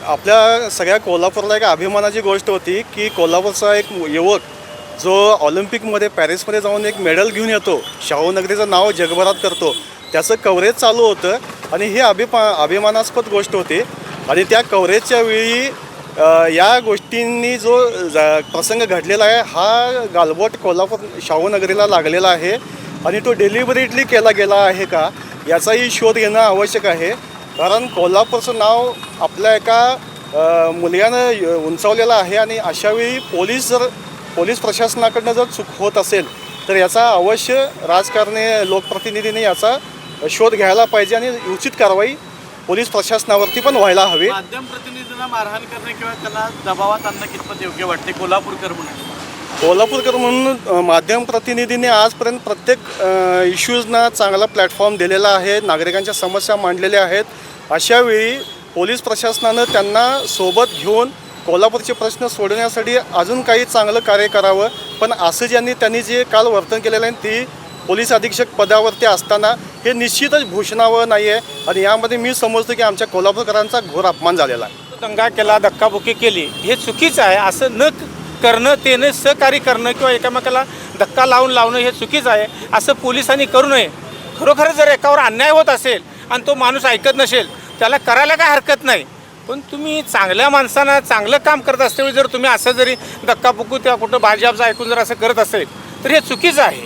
आपल्या सगळ्या कोल्हापूरला एक अभिमानाची गोष्ट होती की कोल्हापूरचा एक युवक जो ऑलिम्पिकमध्ये पॅरिसमध्ये जाऊन एक मेडल घेऊन येतो, शाहूनगरीचं नाव जगभरात करतो, त्याचं कव्हरेज चालू होतं आणि ही अभिमानास्पद गोष्ट होती. आणि त्या कव्हरेजच्या वेळी या गोष्टींनी जो प्रसंग घडलेला आहे हा गालबोट कोल्हापूर शाहूनगरीला लागलेला आहे आणि तो डेलिव्हरेटली केला गेला आहे का याचाही शोध घेणं आवश्यक आहे. कारण कोल्हापूरचं नाव आपल्या एका मुलग्यानं उंचावलेलं आहे आणि अशावेळी पोलीस प्रशासनाकडनं जर चूक होत असेल तर याचा अवश्य राजकारणी लोकप्रतिनिधींनी याचा शोध घ्यायला पाहिजे आणि उचित कारवाई पोलीस प्रशासनावरती पण व्हायला हवी. माध्यम प्रतिनिधींना मारहाण करणे किंवा त्यांना दबावात आणणं कितपत योग्य वाटते कोल्हापूरकर म्हणून माध्यम प्रतिनिधींनी आजपर्यंत प्रत्येक इश्यूजना चांगला प्लॅटफॉर्म दिलेला आहे, नागरिकांच्या समस्या मांडलेल्या आहेत. अशावेळी पोलीस प्रशासनानं त्यांना सोबत घेऊन कोल्हापूरचे प्रश्न सोडवण्यासाठी अजून काही चांगलं कार्य करावं. पण असं त्यांनी जे काल वर्तन केलेलं आहे ती पोलीस अधीक्षक पदावरती असताना हे निश्चितच भूषणावं नाही आहे आणि यामध्ये मी समजतो की आमच्या कोल्हापूरकरांचा घोर अपमान झालेला आहे. दंगा केला, धक्काबुक्की केली हे चुकीचं आहे. असं न करणं, त्याने सहकार्य करणं किंवा एकमेकाला धक्का लावणं हे चुकीचं आहे. असं पोलिसांनी करू नये. खरोखर जर एकावर अन्याय होत असेल आणि तो माणूस ऐकत नसेल त्याला करायला काय हरकत नाही. पण तुम्ही चांगल्या माणसांना चांगलं काम करत असतेवेळी जर तुम्ही असं जरी धक्काबुक्की किंवा कुठं भाजपचं ऐकून जर असं करत असेल तर हे चुकीचं आहे.